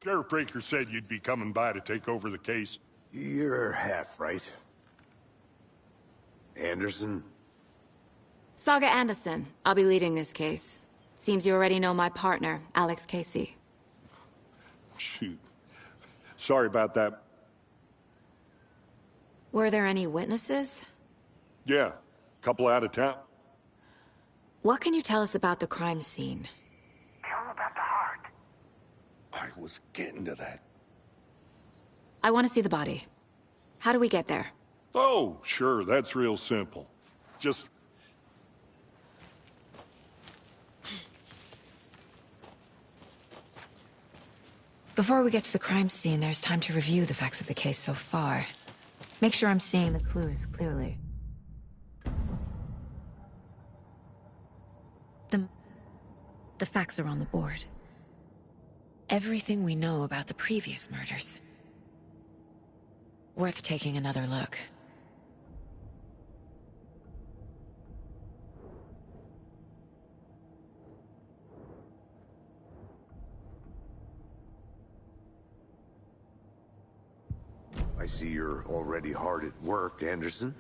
Sheriff Breaker said you'd be coming by to take over the case. You're half right. Anderson? Saga Anderson. I'll be leading this case. Seems you already know my partner, Alex Casey. Shoot. Sorry about that. Were there any witnesses? Yeah, couple out of town. What can you tell us about the crime scene? Tell him about the heart. I was getting to that. I want to see the body. How do we get there? Oh, sure, that's real simple. Just... Before we get to the crime scene, there's time to review the facts of the case so far. Make sure I'm seeing the clues clearly. The facts are on the board. Everything we know about the previous murders. Worth taking another look. I see you're already hard at work, Anderson.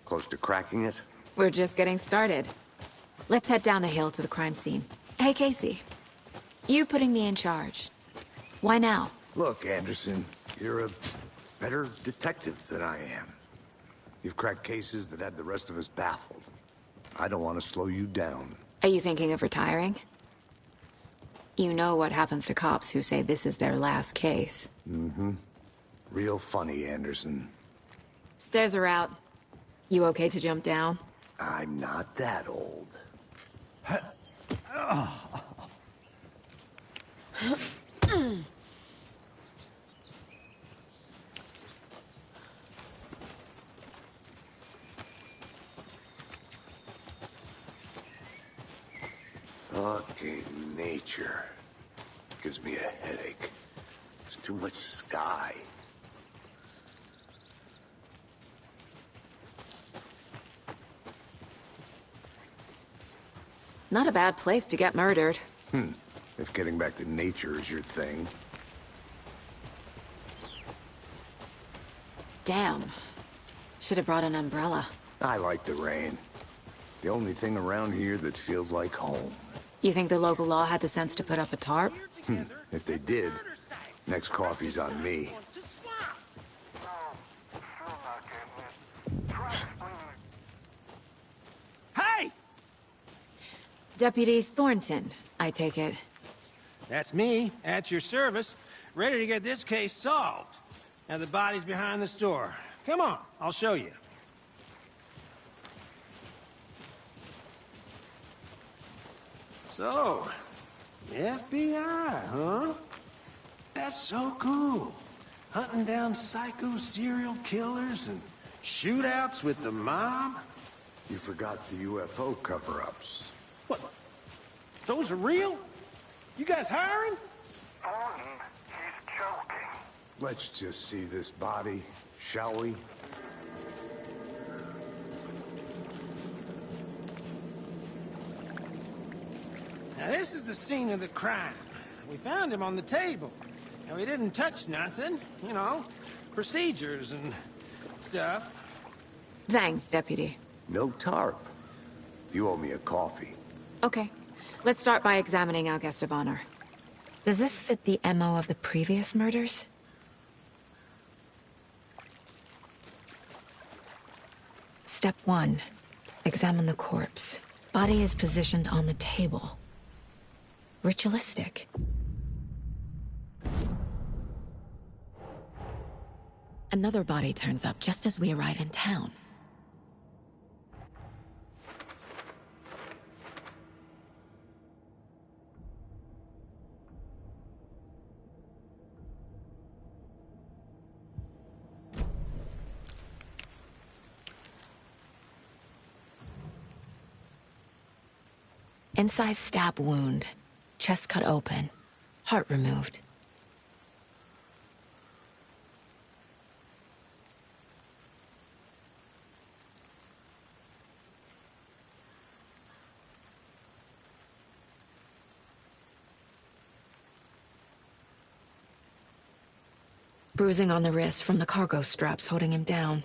Close to cracking it? We're just getting started. Let's head down the hill to the crime scene. Hey, Casey. You putting me in charge. Why now? Look, Anderson, you're a better detective than I am. You've cracked cases that had the rest of us baffled. I don't want to slow you down. Are you thinking of retiring? You know what happens to cops who say this is their last case. Mm-hmm. Real funny, Anderson. Stairs are out. You okay to jump down? I'm not that old. Fucking nature. Gives me a headache. There's too much sky. Not a bad place to get murdered. If getting back to nature is your thing. Damn. Should have brought an umbrella. I like the rain. The only thing around here that feels like home. You think the local law had the sense to put up a tarp? If they did, next coffee's on me. Hey! Deputy Thornton, I take it. That's me, at your service, ready to get this case solved. Now the body's behind the store. Come on, I'll show you. So, the FBI, huh? That's so cool. Hunting down psycho serial killers and shootouts with the mob. You forgot the UFO cover-ups. What? Those are real? You guys hiring? Thornton, he's joking. Let's just see this body, shall we? Now this is the scene of the crime. We found him on the table. And we didn't touch nothing, you know, procedures and stuff. Thanks, Deputy. No tarp. You owe me a coffee. Okay. Let's start by examining our guest of honor. Does this fit the MO of the previous murders? Step 1. Examine the corpse. Body is positioned on the table. Ritualistic. Another body turns up just as we arrive in town. Incised stab wound. Chest cut open. Heart removed. Bruising on the wrist from the cargo straps holding him down.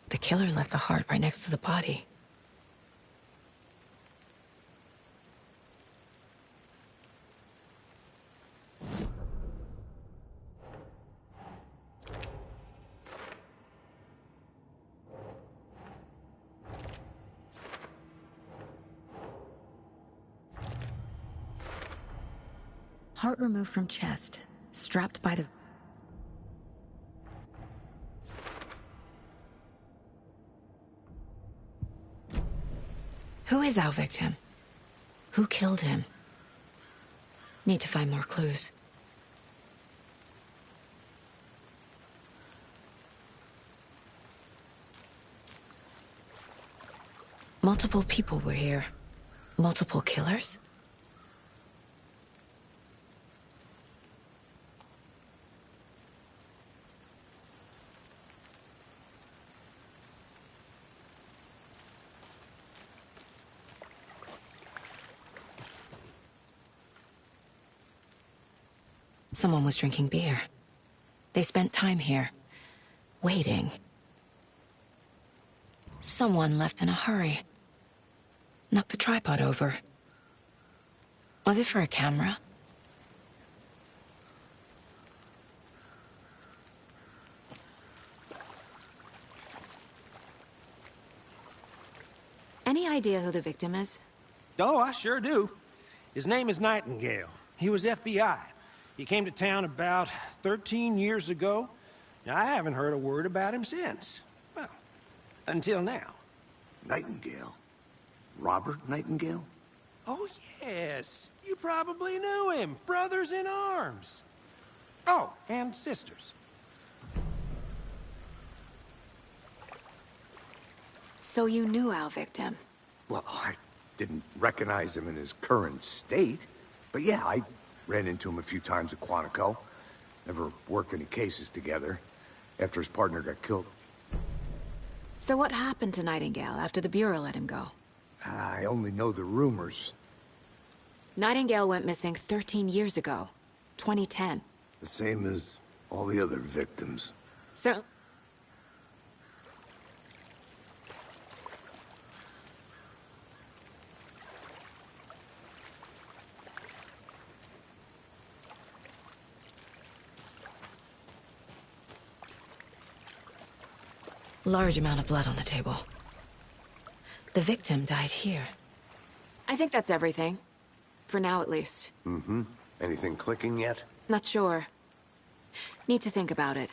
The killer left the heart right next to the body. Heart removed from chest, strapped by the... Who is our victim? Who killed him? Need to find more clues. Multiple people were here. Multiple killers? Someone was drinking beer. They spent time here, waiting. Someone left in a hurry. Knocked the tripod over. Was it for a camera? Any idea who the victim is? Oh, I sure do. His name is Nightingale. He was FBI. He came to town about 13 years ago. I haven't heard a word about him since. Well, until now. Nightingale? Robert Nightingale? Oh, yes. You probably knew him. Brothers in arms. Oh, and sisters. So you knew our victim. Well, I didn't recognize him in his current state. But yeah, I ran into him a few times at Quantico. Never worked any cases together. After his partner got killed. So what happened to Nightingale after the Bureau let him go? I only know the rumors. Nightingale went missing 13 years ago. 2010. The same as all the other victims. So... Large amount of blood on the table. The victim died here. I think that's everything. For now, at least. Mm-hmm. Anything clicking yet? Not sure. Need to think about it.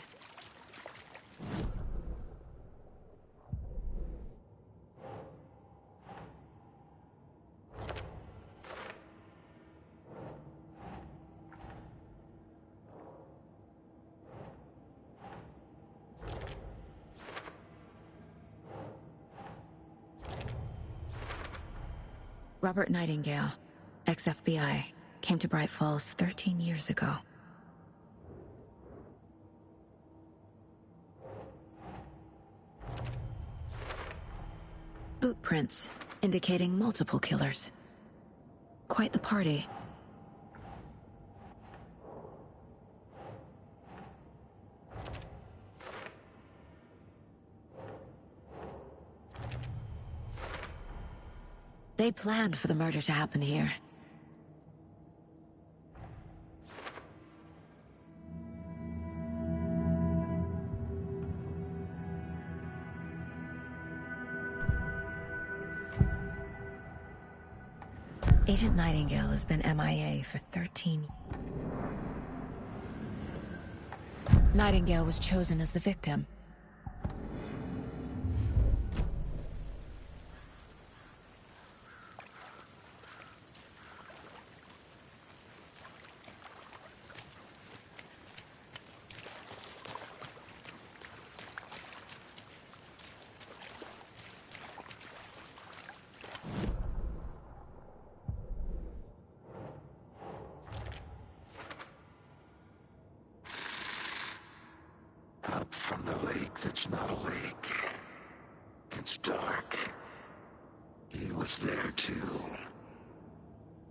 Robert Nightingale, ex-FBI, came to Bright Falls 13 years ago. Boot prints, indicating multiple killers. Quite the party. They planned for the murder to happen here. Agent Nightingale has been MIA for 13 years. Nightingale was chosen as the victim. Up from the lake that's not a lake. It's dark. He was there too.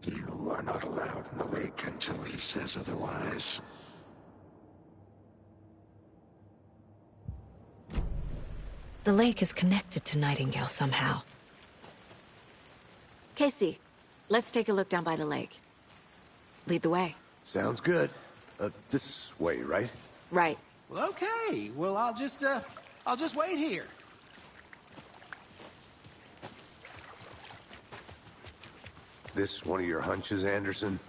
You are not allowed in the lake until he says otherwise. The lake is connected to Nightingale somehow. Casey, let's take a look down by the lake. Lead the way. Sounds good. This way, right? Right. Well, okay. Well, I'll just wait here. This one of your hunches, Anderson?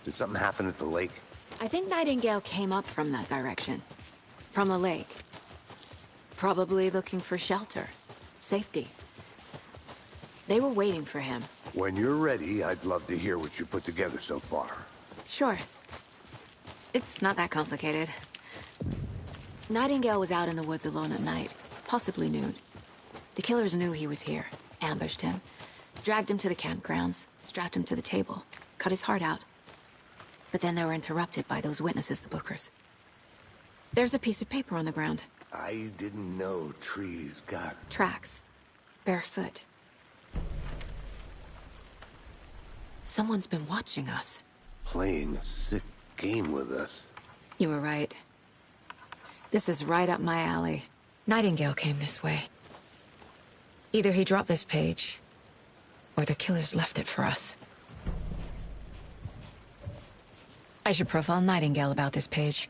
Did something happen at the lake? I think Nightingale came up from that direction. From the lake. Probably looking for shelter. Safety. They were waiting for him. When you're ready, I'd love to hear what you put together so far. Sure. It's not that complicated. Nightingale was out in the woods alone at night, possibly nude. The killers knew he was here, ambushed him, dragged him to the campgrounds, strapped him to the table, cut his heart out. But then they were interrupted by those witnesses, the Bookers. There's a piece of paper on the ground. I didn't know trees got... Tracks. Barefoot. Someone's been watching us. playing a sick game with us. You were right. This is right up my alley. Nightingale came this way. Either he dropped this page, or the killers left it for us. I should profile Nightingale about this page.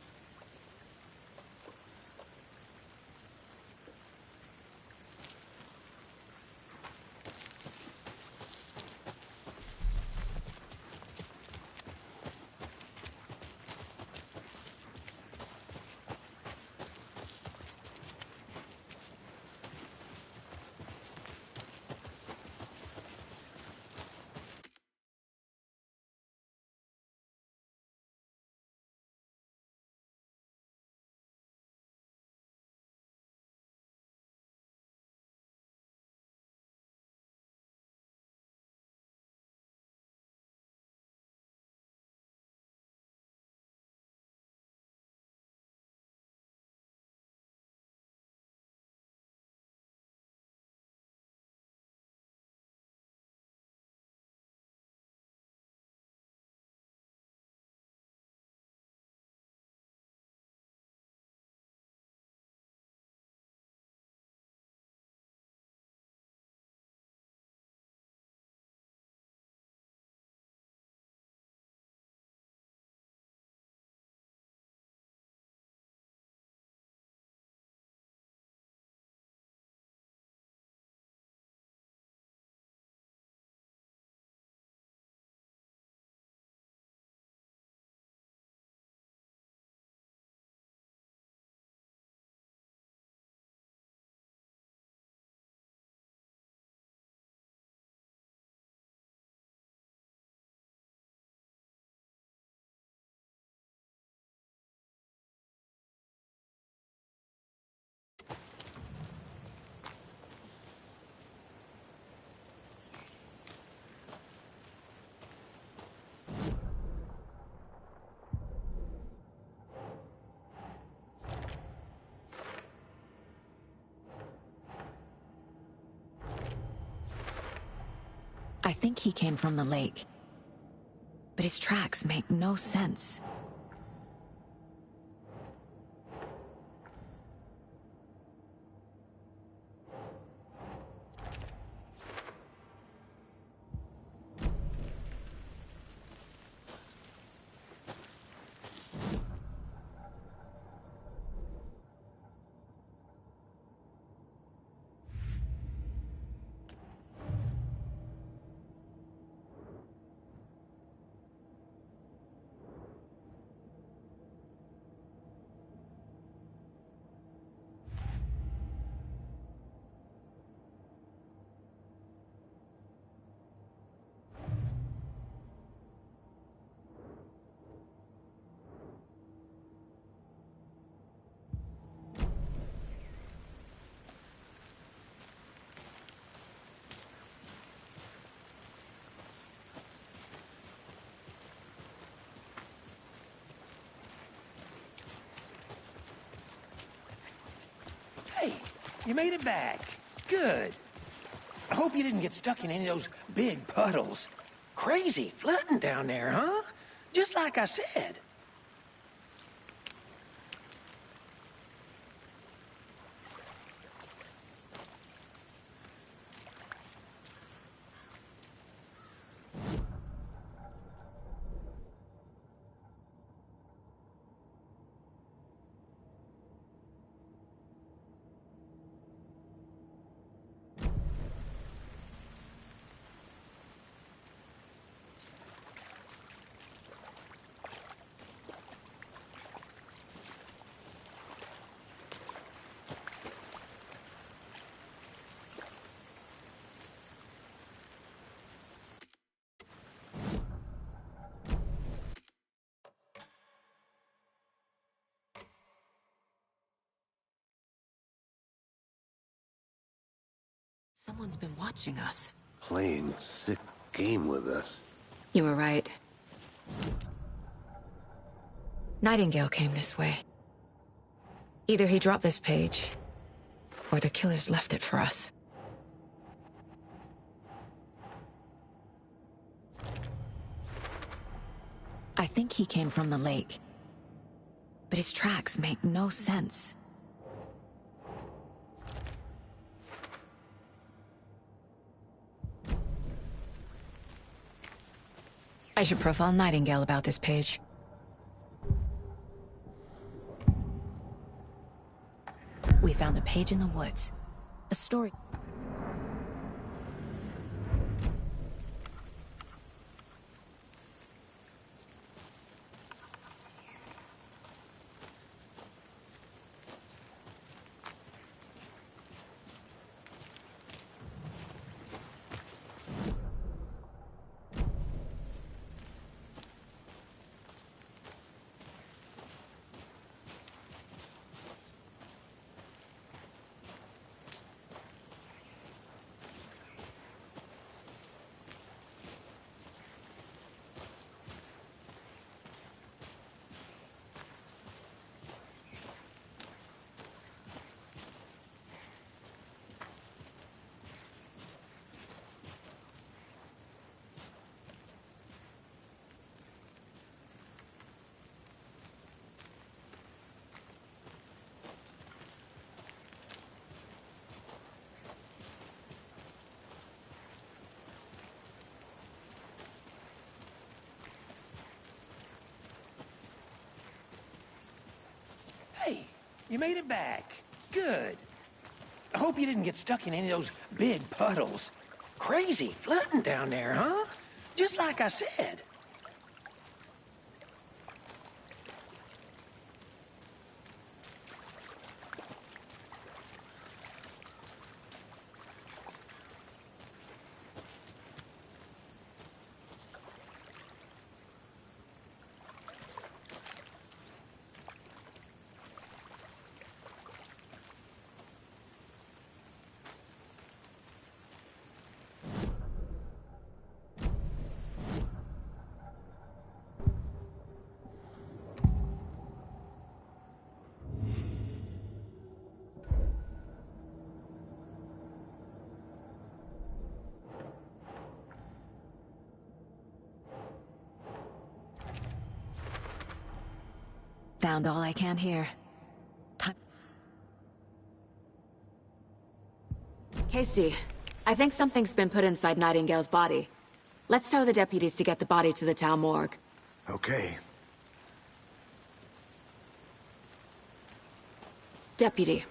I think he came from the lake. But his tracks make no sense. Hey, you made it back. Good. I hope you didn't get stuck in any of those big puddles. Crazy flooding down there, huh? Just like I said. Someone's been watching us. Playing a sick game with us. You were right. Nightingale came this way. Either he dropped this page, or the killers left it for us. I think he came from the lake. But his tracks make no sense. I should profile Nightingale about this page. We found a page in the woods. A story. Hey, you made it back. Good. I hope you didn't get stuck in any of those big puddles. Crazy flooding down there, huh? Just like I said. Sound all I can hear. Casey, I think something's been put inside Nightingale's body. Let's tell the deputies to get the body to the town morgue. Okay. Deputy,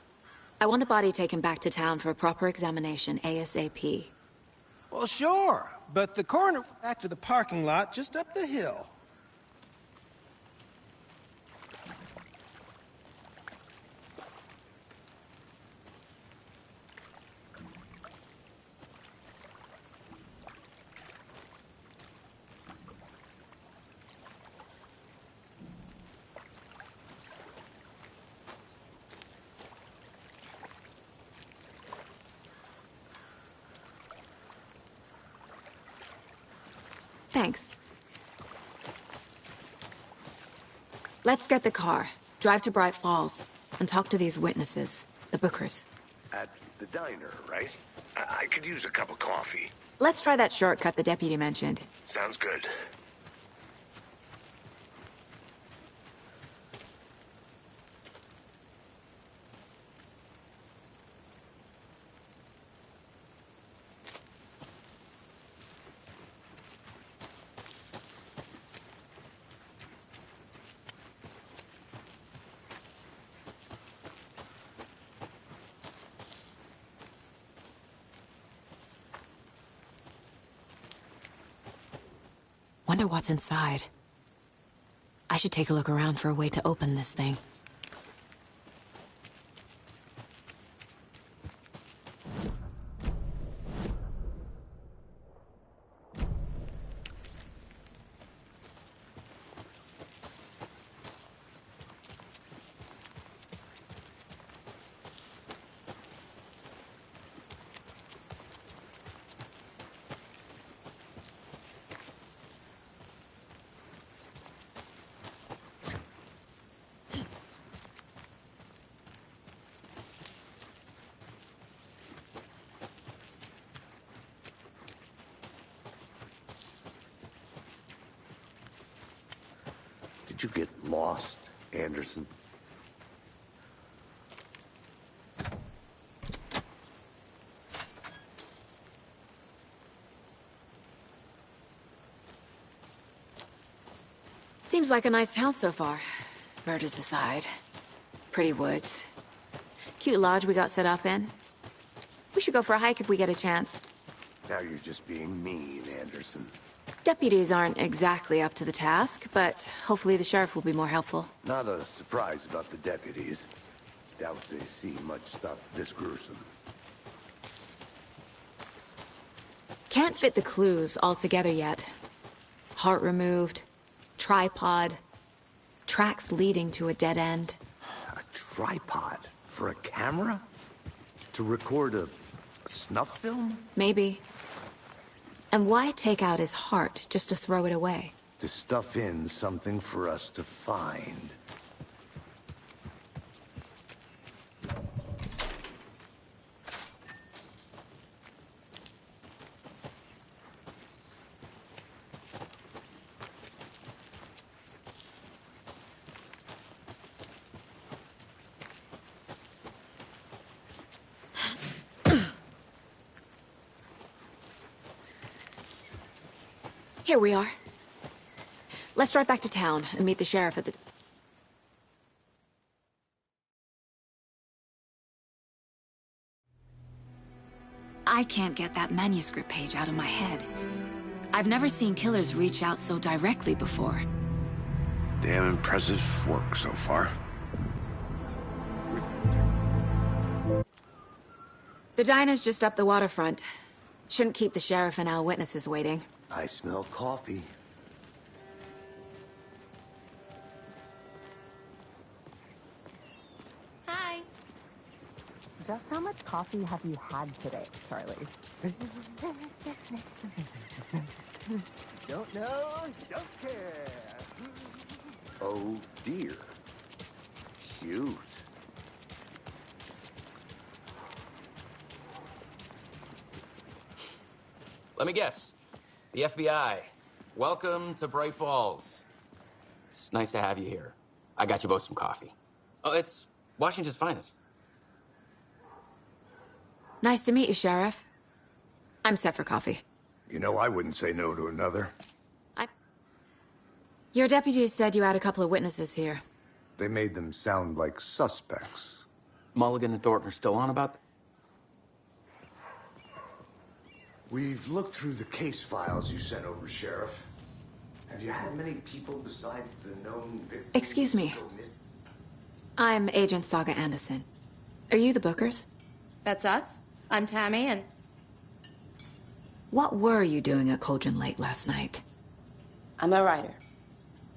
I want the body taken back to town for a proper examination ASAP. Well, sure, but the coroner back to the parking lot just up the hill. Thanks. Let's get the car, drive to Bright Falls, and talk to these witnesses, the Bookers. At the diner, right? I could use a cup of coffee. Let's try that shortcut the deputy mentioned. Sounds good. Wonder what's inside. I should take a look around for a way to open this thing. Did you get lost, Anderson? Seems like a nice town so far. Murders aside. Pretty woods. Cute lodge we got set up in. We should go for a hike if we get a chance. Now you're just being mean, Anderson. Deputies aren't exactly up to the task, but hopefully the sheriff will be more helpful. Not a surprise about the deputies. Doubt they see much stuff this gruesome. Can't fit the clues all together yet. Heart removed, tripod, tracks leading to a dead end. A tripod? For a camera? To record a snuff film? Maybe. And why take out his heart just to throw it away? To stuff in something for us to find. Here we are. Let's drive back to town and meet the sheriff at the... I can't get that manuscript page out of my head. I've never seen killers reach out so directly before. Damn impressive work so far. The diner's just up the waterfront. Shouldn't keep the sheriff and our witnesses waiting. I smell coffee. Hi. Just how much coffee have you had today, Charlie? Don't know, don't care. Oh dear. Cute. Let me guess. The FBI. Welcome to Bright Falls. It's nice to have you here. I got you both some coffee. Oh, it's Washington's finest. Nice to meet you, Sheriff. I'm set for coffee. You know, I wouldn't say no to another. Your deputies said you had a couple of witnesses here. They made them sound like suspects. Mulligan and Thornton are still on about that? We've looked through the case files you sent over, Sheriff. Have you had many people besides the known victims? Excuse me. I'm Agent Saga Anderson. Are you the Bookers? That's us. I'm Tammy, and What were you doing at Cauldron Lake last night? I'm a writer.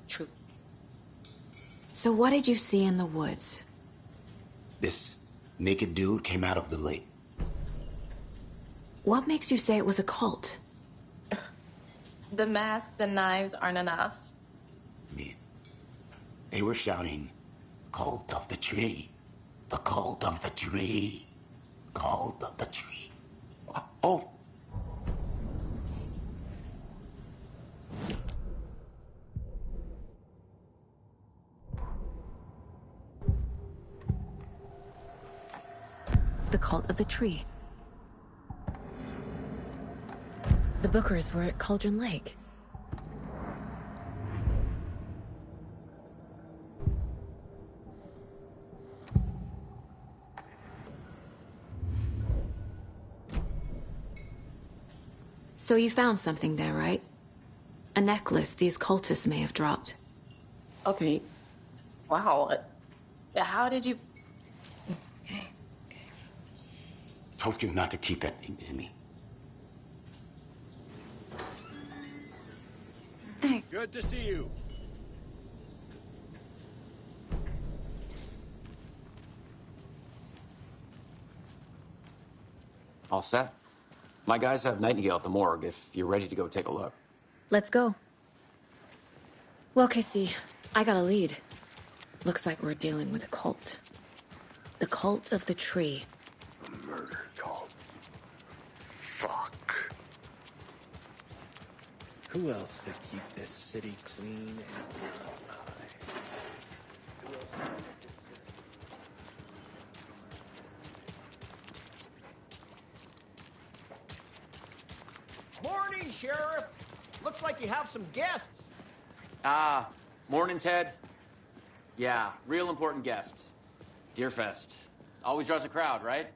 True. So what did you see in the woods? This naked dude came out of the lake. What makes you say it was a cult? The masks and knives aren't enough. Me. They were shouting, "Cult of the tree. The cult of the tree. Cult of the tree." Oh. The cult of the tree. The Bookers were at Cauldron Lake. So you found something there, right? A necklace these cultists may have dropped. Okay. Wow. How did you... Told you not to keep that thing to me. Good to see you. All set? My guys have Nightingale at the morgue if you're ready to go take a look. Let's go. Well, Casey, I got a lead. Looks like we're dealing with a cult. The cult of the tree. A murder cult. Fuck. Who else to keep this city clean and alive? Morning, Sheriff. Looks like you have some guests. Morning, Ted. Yeah, real important guests. Deerfest. Always draws a crowd, right?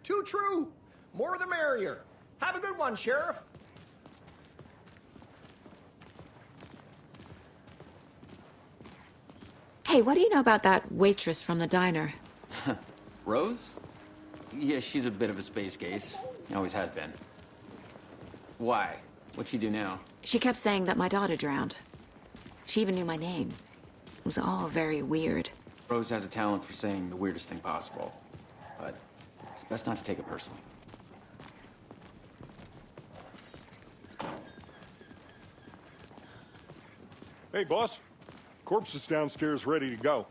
Too true. More the merrier. Have a good one, Sheriff. Hey, what do you know about that waitress from the diner? Rose? Yeah, she's a bit of a space case. Always has been. Why? What'd she do now? She kept saying that my daughter drowned. She even knew my name. It was all very weird. Rose has a talent for saying the weirdest thing possible. But it's best not to take it personally. Hey, boss. Corpse is downstairs ready to go.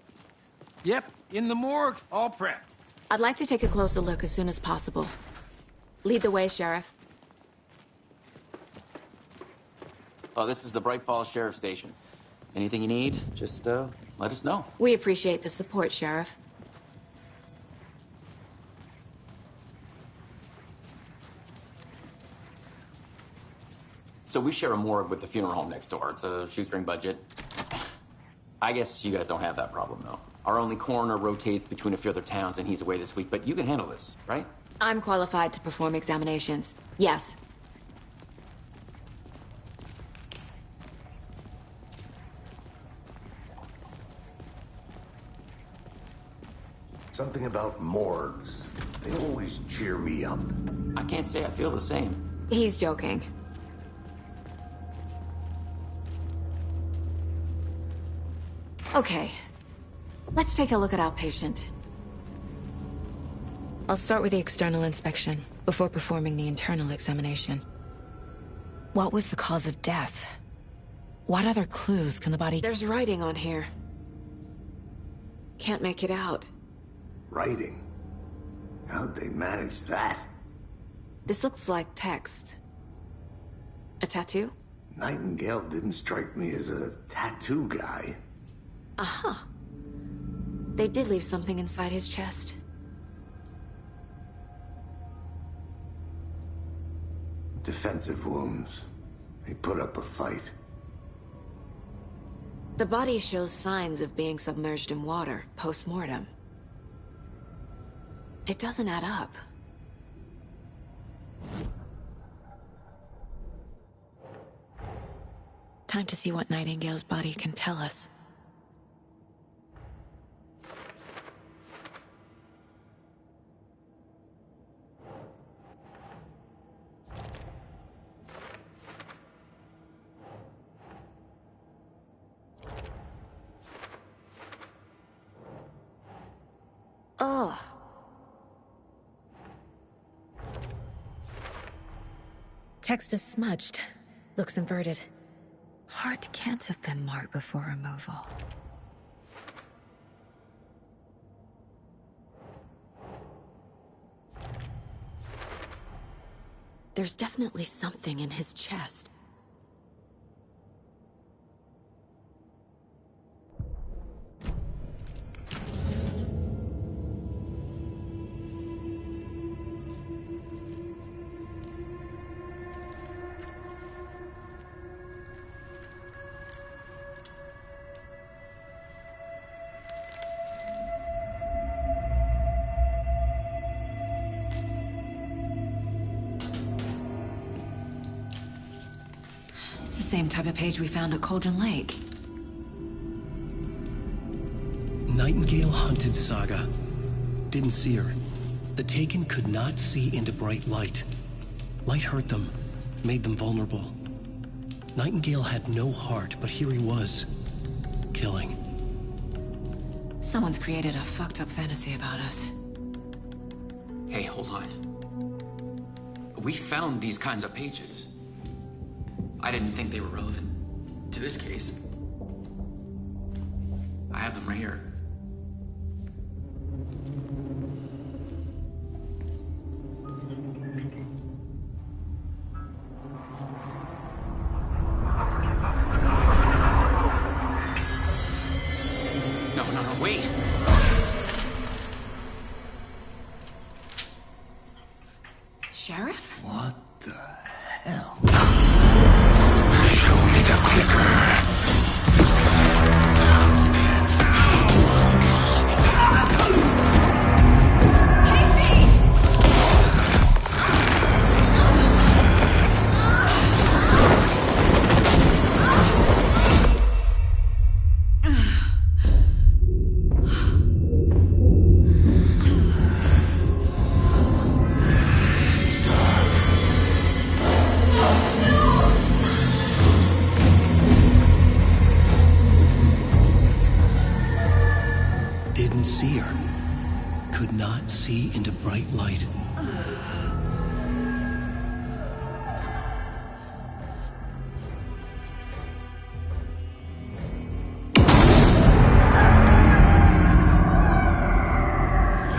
Yep, in the morgue, all prepped. I'd like to take a closer look as soon as possible. Lead the way, Sheriff. Oh, this is the Bright Falls Sheriff Station. Anything you need, just let us know. We appreciate the support, Sheriff. So we share a morgue with the funeral home next door. It's a shoestring budget. I guess you guys don't have that problem, though. Our only coroner rotates between a few other towns, and he's away this week. But you can handle this, right? I'm qualified to perform examinations. Yes. Something about morgues. They always cheer me up. I can't say I feel the same. He's joking. Okay. Let's take a look at our patient. I'll start with the external inspection before performing the internal examination. What was the cause of death? What other clues can the body... There's writing on here. Can't make it out. Writing? How'd they manage that? This looks like text. A tattoo? Nightingale didn't strike me as a tattoo guy. Aha. They did leave something inside his chest. Defensive wounds. He put up a fight. The body shows signs of being submerged in water, post-mortem. It doesn't add up. Time to see what Nightingale's body can tell us. Ugh. Text is smudged. Looks inverted. Heart can't have been marked before removal. There's definitely something in his chest. Same type of page we found at Cauldron Lake. Nightingale hunted Saga. Didn't see her. The Taken could not see into bright light. Light hurt them, made them vulnerable. Nightingale had no heart, but here he was, killing. Someone's created a fucked up fantasy about us. Hey, hold on. We found these kinds of pages. I didn't think they were relevant to this case. I have them right here. No, wait! Sheriff? What the hell? Show me the clicker. Didn't see her. Could not see into bright light.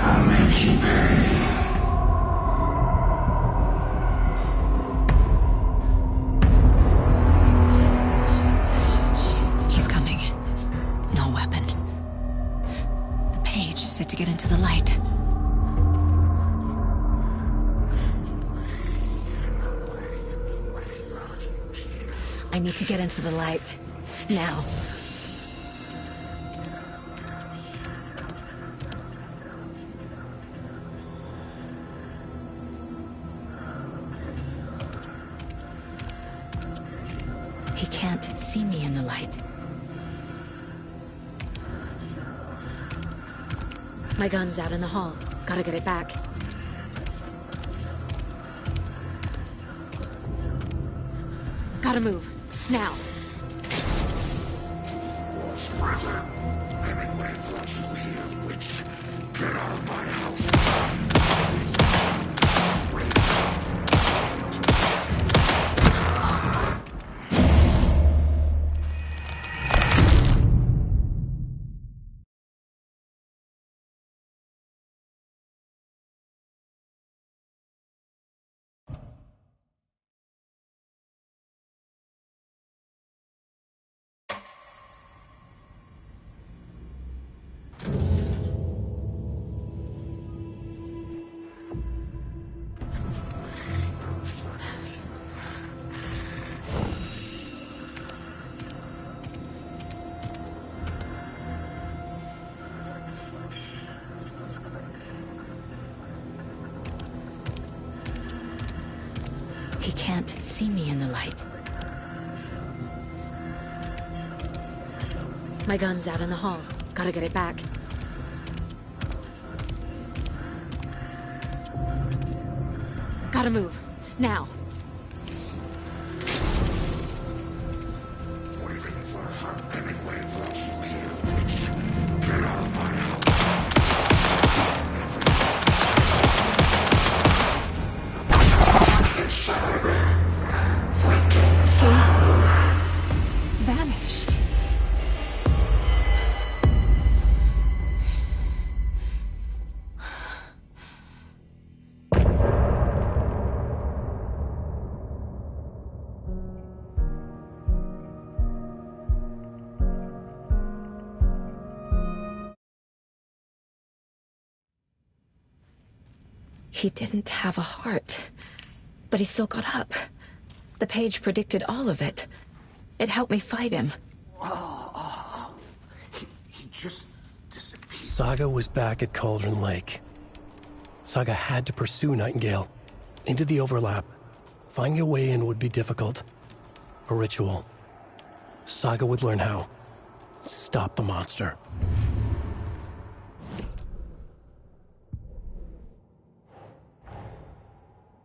I'll make you pay. He's coming. No weapon. The page said to get into the light. I need to get into the light. Now. He can't see me in the light. My gun's out in the hall. Gotta get it back. Gotta move. Now. Brother, Hemingway brought you here, witch. Get out of my house. He can't see me in the light. My gun's out in the hall. Gotta get it back. Gotta move. Now. Vanished. He didn't have a heart, but he still got up. The page predicted all of it. It helped me fight him. He just disappeared. Saga was back at Cauldron Lake. Saga had to pursue Nightingale. Into the overlap. Finding a way in would be difficult. A ritual. Saga would learn how. Stop the monster.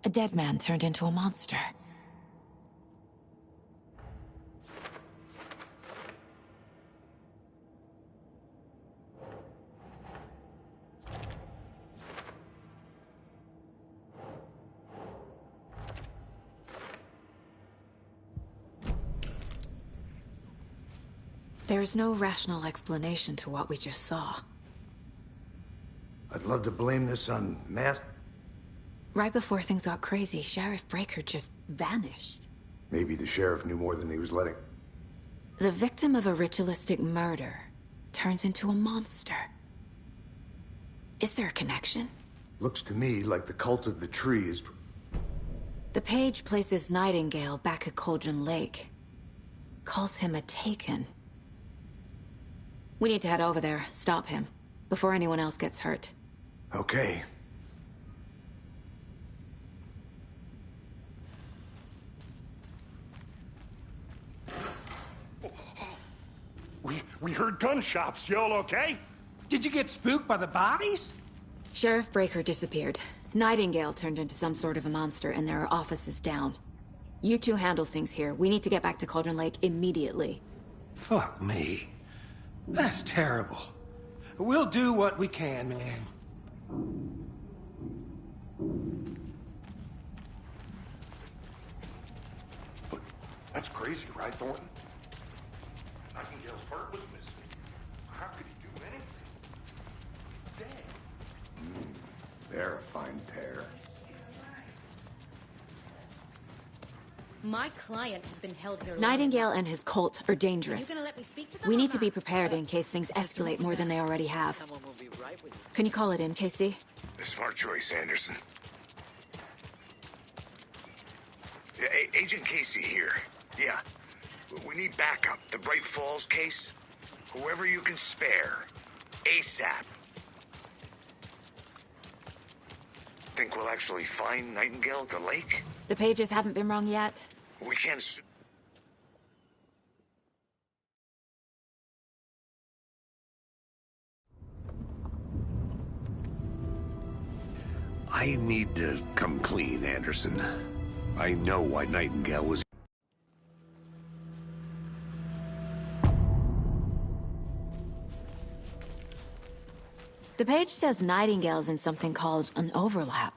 A dead man turned into a monster. There's no rational explanation to what we just saw. I'd love to blame this on Right before things got crazy, Sheriff Breaker just vanished. Maybe the sheriff knew more than he was letting. The victim of a ritualistic murder turns into a monster. Is there a connection? Looks to me like the cult of the tree is... The page places Nightingale back at Cauldron Lake. Calls him a Taken. We need to head over there, stop him, before anyone else gets hurt. Okay. We heard gunshots. Y'all okay? Did you get spooked by the bodies? Sheriff Breaker disappeared. Nightingale turned into some sort of a monster, and there are offices down. You two handle things here. We need to get back to Cauldron Lake immediately. Fuck me. That's terrible. We'll do what we can, man. But that's crazy, right, Thornton? Nightingale's heart was missing. How could he do anything? He's dead. They're a fine pair. My client has been held here. Nightingale and his cult are dangerous. Are you gonna let me speak to them We or need to be not? prepared in case things escalate more than they already have. Can you call it in, Casey? Smart choice, Anderson. Yeah, Agent Casey here. Yeah. We need backup. The Bright Falls case. Whoever you can spare. ASAP. Think we'll actually find Nightingale at the lake? The pages haven't been wrong yet. We can't... I need to come clean, Anderson. I know why Nightingale was... The page says Nightingale's in something called an overlap.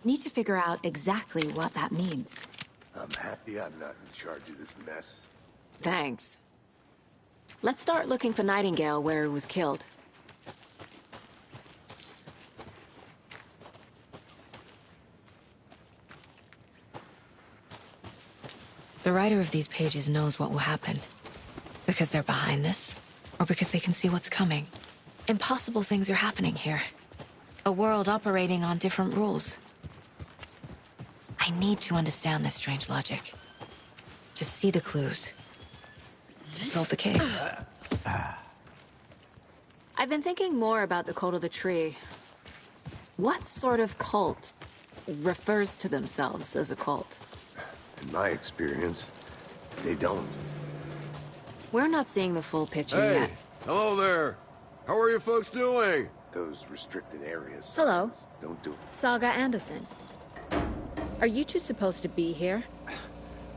Need to figure out exactly what that means. I'm happy I'm not in charge of this mess. Thanks. Let's start looking for Nightingale where he was killed. The writer of these pages knows what will happen. Because they're behind this, or because they can see what's coming. Impossible things are happening here. A world operating on different rules. I need to understand this strange logic. To see the clues. To solve the case. I've been thinking more about the cult of the tree. What sort of cult refers to themselves as a cult. In my experience, they don't. We're not seeing the full picture Hey, yet. hello there. How are you folks doing? Those restricted areas. Hello. Don't do it. Saga Anderson. Are you two supposed to be here?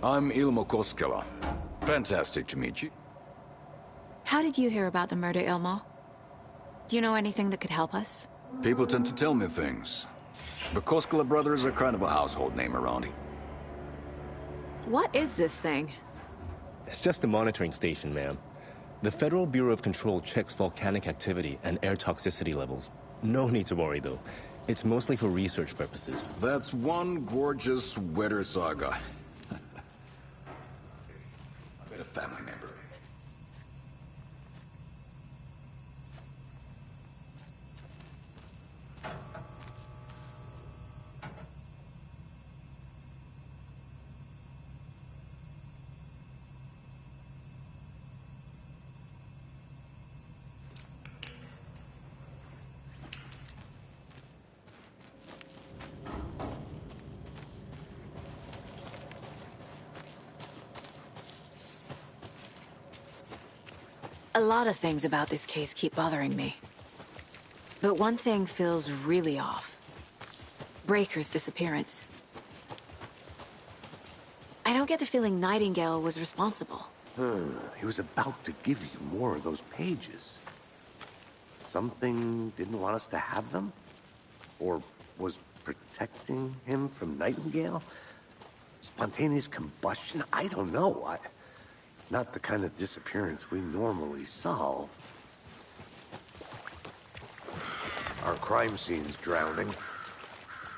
I'm Ilmo Koskela. Fantastic to meet you. How did you hear about the murder, Ilmo? Do you know anything that could help us? People tend to tell me things. The Koskela brothers are kind of a household name around here. What is this thing? It's just a monitoring station, ma'am. The Federal Bureau of Control checks volcanic activity and air toxicity levels. No need to worry, though. It's mostly for research purposes. That's one gorgeous weather saga. I bet a family member. A lot of things about this case keep bothering me. But one thing feels really off. Breaker's disappearance. I don't get the feeling Nightingale was responsible. He was about to give you more of those pages. Something didn't want us to have them? Or was protecting him from Nightingale? Spontaneous combustion? I don't know. Not the kind of disappearance we normally solve. Our crime scene's drowning.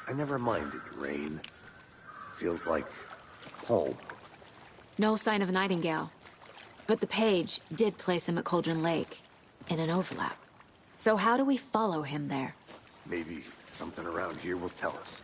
I never minded rain. Feels like home. No sign of Nightingale. But the page did place him at Cauldron Lake, in an overlap. So how do we follow him there? Maybe something around here will tell us.